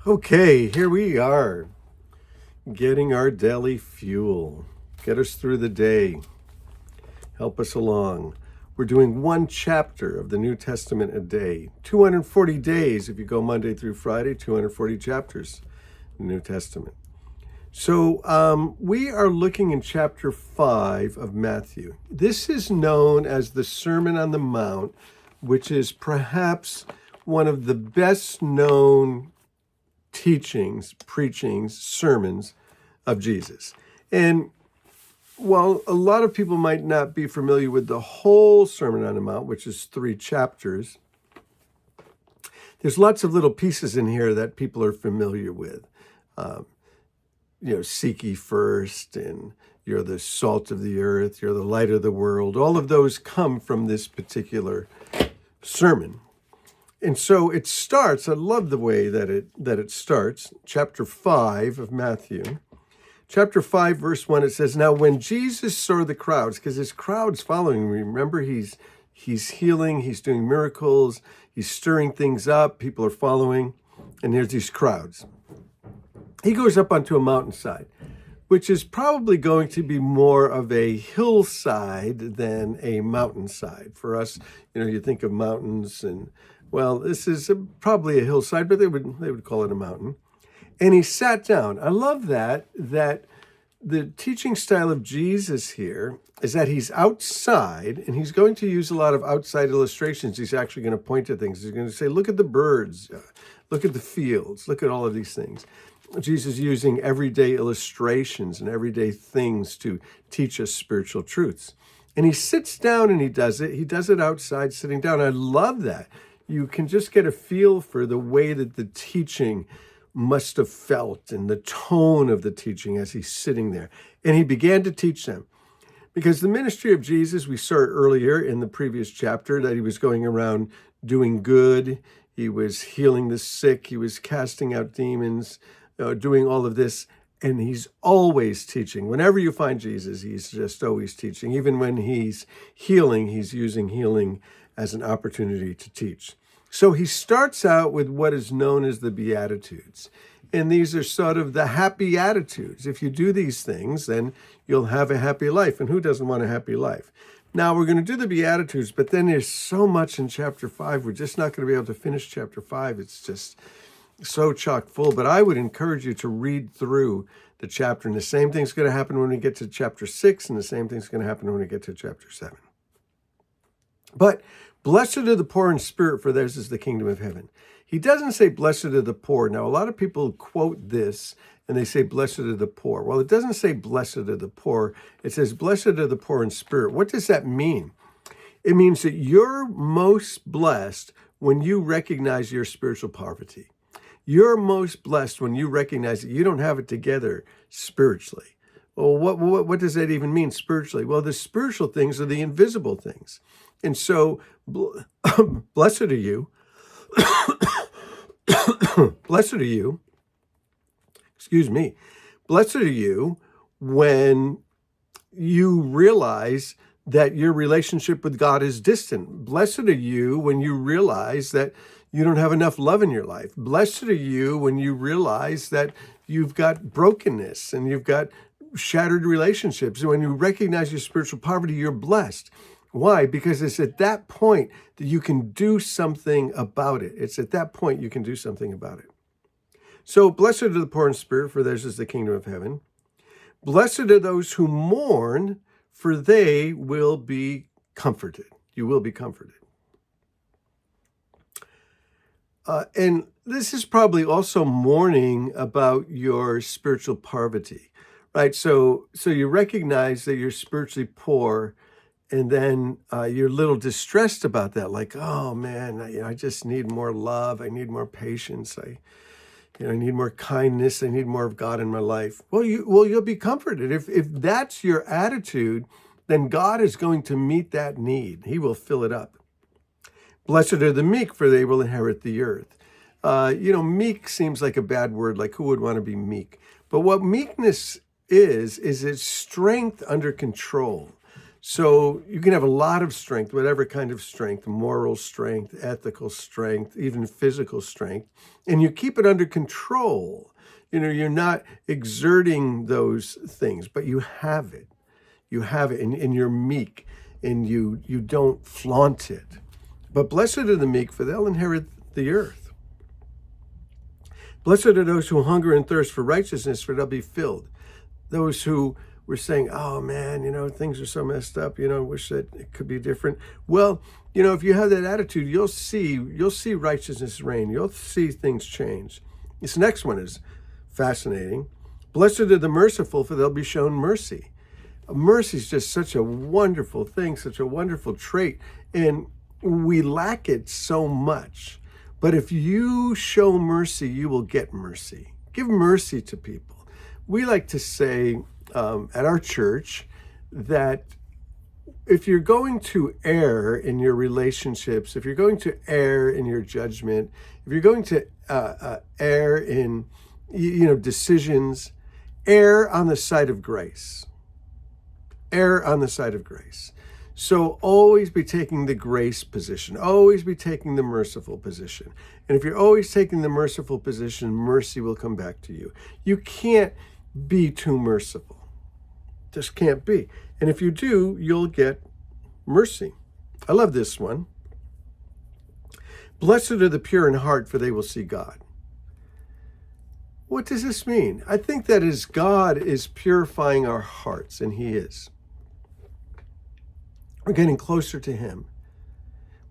Okay, here we are, getting our daily fuel. Get us through the day. Help us along. We're doing one chapter of the New Testament a day. 240 days if you go Monday through Friday, 240 chapters in the New Testament. So we are looking in chapter 5 of Matthew. This is known as the Sermon on the Mount, which is perhaps one of the best known teachings, preachings, sermons of Jesus. And while a lot of people might not be familiar with the whole Sermon on the Mount, which is 3 chapters, there's lots of little pieces in here that people are familiar with. Seek ye first, and you're the salt of the earth, you're the light of the world. All of those come from this particular sermon. And so it starts, I love the way that it starts, chapter 5 of Matthew. Chapter 5, verse 1, it says, "Now when Jesus saw the crowds," because his crowd's following him, remember, he's healing, he's doing miracles, he's stirring things up, people are following, and there's these crowds. He goes up onto a mountainside, which is probably going to be more of a hillside than a mountainside. For us, you think of mountains and, well, this is probably a hillside, but they would call it a mountain. And he sat down. I love that the teaching style of Jesus here is that he's outside, and he's going to use a lot of outside illustrations. He's actually going to point to things. He's going to say, look at the birds, look at the fields, look at all of these things. Jesus using everyday illustrations and everyday things to teach us spiritual truths. And he sits down and he does it. He does it outside, sitting down. I love that. You can just get a feel for the way that the teaching must have felt and the tone of the teaching as he's sitting there. And he began to teach them. Because the ministry of Jesus, we saw it earlier in the previous chapter, that he was going around doing good. He was healing the sick. He was casting out demons, doing all of this. And he's always teaching. Whenever you find Jesus, he's just always teaching. Even when he's healing, he's using healing as an opportunity to teach. So he starts out with what is known as the Beatitudes. And these are sort of the happy attitudes. If you do these things, then you'll have a happy life. And who doesn't want a happy life? Now, we're going to do the Beatitudes, but then there's so much in chapter 5. We're just not going to be able to finish chapter 5. It's just so chock full. But I would encourage you to read through the chapter. And the same thing's going to happen when we get to chapter 6, and the same thing's going to happen when we get to chapter 7. But blessed are the poor in spirit, for theirs is the kingdom of heaven. He doesn't say blessed are the poor. Now, a lot of people quote this and they say blessed are the poor. Well, it doesn't say blessed are the poor. It says blessed are the poor in spirit. What does that mean? It means that you're most blessed when you recognize your spiritual poverty. You're most blessed when you recognize that you don't have it together spiritually. Well, what does that even mean spiritually? Well, the spiritual things are the invisible things. And so, blessed are you, blessed are you, blessed are you when you realize that your relationship with God is distant. Blessed are you when you realize that you don't have enough love in your life. Blessed are you when you realize that you've got brokenness and you've got shattered relationships. When you recognize your spiritual poverty, you're blessed. Why? Because it's at that point that you can do something about it. It's at that point you can do something about it. So, blessed are the poor in spirit, for theirs is the kingdom of heaven. Blessed are those who mourn, for they will be comforted. You will be comforted. And this is probably also mourning about your spiritual poverty, right? So you recognize that you're spiritually poor, and then you're a little distressed about that, like, oh man, I just need more love. I need more patience. I need more kindness. I need more of God in my life. Well, you'll be comforted. If that's your attitude, then God is going to meet that need. He will fill it up. Blessed are the meek, for they will inherit the earth. Meek seems like a bad word, like who would want to be meek? But what meekness is it's strength under control. So you can have a lot of strength, whatever kind of strength, moral strength, ethical strength, even physical strength, and you keep it under control. You're not exerting those things, but you have it. You have it, and you're meek, and you don't flaunt it. But blessed are the meek, for they'll inherit the earth. Blessed are those who hunger and thirst for righteousness, for they'll be filled. Those who were saying, oh man, things are so messed up, I wish that it could be different. Well, if you have that attitude, you'll see righteousness reign. You'll see things change. This next one is fascinating. Blessed are the merciful, for they'll be shown mercy. Mercy is just such a wonderful thing, such a wonderful trait, and we lack it so much. But if you show mercy, you will get mercy. Give mercy to people. We like to say at our church that if you're going to err in your relationships, if you're going to err in your judgment, if you're going to err in decisions, err on the side of grace. Err on the side of grace. So always be taking the grace position. Always be taking the merciful position. And if you're always taking the merciful position, mercy will come back to you. You can't be too merciful. Just can't be. And if you do, you'll get mercy. I love this one. Blessed are the pure in heart, for they will see God. What does this mean? I think that is God is purifying our hearts, and He is. We're getting closer to Him.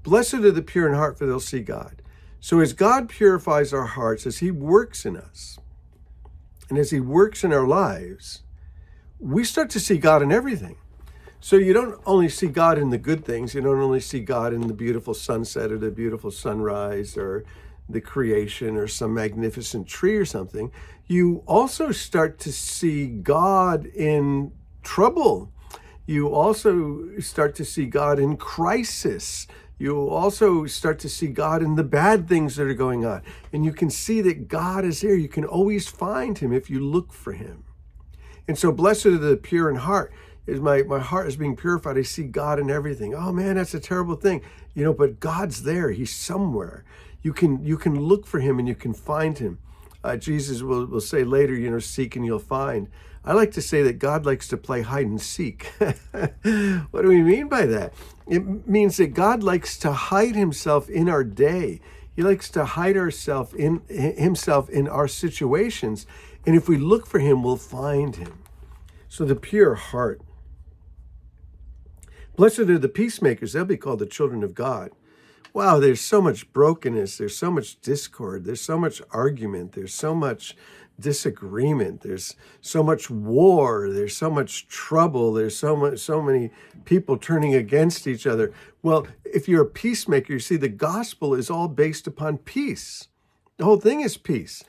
Blessed are the pure in heart, for they'll see God. So as God purifies our hearts, as He works in us, and as He works in our lives, we start to see God in everything. So you don't only see God in the good things. You don't only see God in the beautiful sunset or the beautiful sunrise or the creation or some magnificent tree or something. You also start to see God in trouble. You also start to see God in crisis. You also start to see God in the bad things that are going on. And you can see that God is there. You can always find Him if you look for Him. And so blessed are the pure in heart. Is my heart is being purified. I see God in everything. Oh man, that's a terrible thing. But God's there. He's somewhere. You can look for Him and you can find Him. Jesus will say later, seek and you'll find. I like to say that God likes to play hide and seek. What do we mean by that? It means that God likes to hide Himself in our day. He likes to hide Himself in our situations. And if we look for Him, we'll find Him. So the pure heart. Blessed are the peacemakers. They'll be called the children of God. Wow, there's so much brokenness. There's so much discord. There's so much argument. There's so much disagreement. There's so much war. There's so much trouble. There's so many people turning against each other. Well, if you're a peacemaker, you see the gospel is all based upon peace. The whole thing is peace.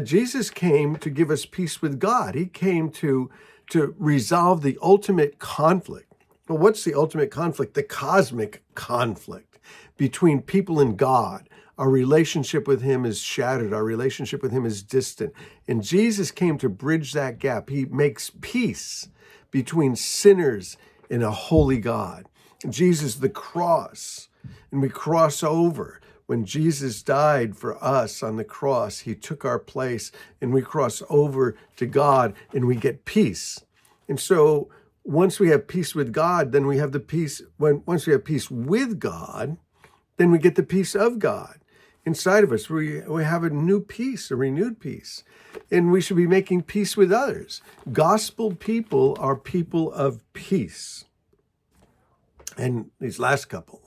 Jesus came to give us peace with God. He came to resolve the ultimate conflict. Well, what's the ultimate conflict? The cosmic conflict between people and God. Our relationship with Him is shattered. Our relationship with Him is distant. And Jesus came to bridge that gap. He makes peace between sinners and a holy God. Jesus, the cross, and we cross over. When Jesus died for us on the cross, He took our place, and we cross over to God, and we get peace. And so once we have peace with God, then we have the peace. Once we have peace with God, then we get the peace of God inside of us. We have a new peace, a renewed peace. And we should be making peace with others. Gospel people are people of peace. And these last couple,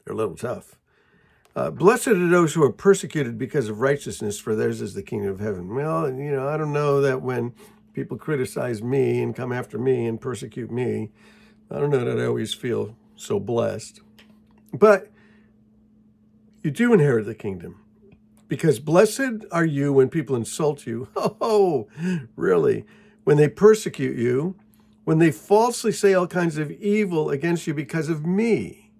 they're a little tough. Blessed are those who are persecuted because of righteousness, for theirs is the kingdom of heaven. Well, I don't know that when people criticize me and come after me and persecute me, I don't know that I always feel so blessed. But you do inherit the kingdom, because blessed are you when people insult you. Oh, really? When they persecute you, when they falsely say all kinds of evil against you because of me.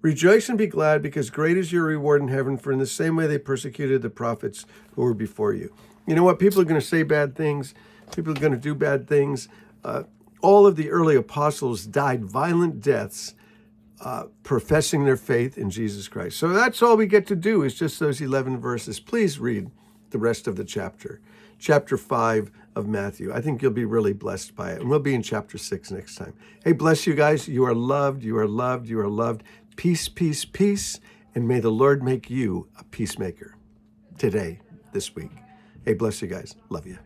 Rejoice and be glad, because great is your reward in heaven, for in the same way they persecuted the prophets who were before you. You know what? People are going to say bad things. People are going to do bad things. all of the early apostles died violent deaths professing their faith in Jesus Christ. So that's all we get to do is just those 11 verses. Please read the rest of the chapter, chapter 5 of Matthew. I think you'll be really blessed by it. And we'll be in chapter 6 next time. Hey, bless you guys. You are loved. You are loved. You are loved. Peace, peace, peace. And may the Lord make you a peacemaker today, this week. Hey, bless you guys. Love you.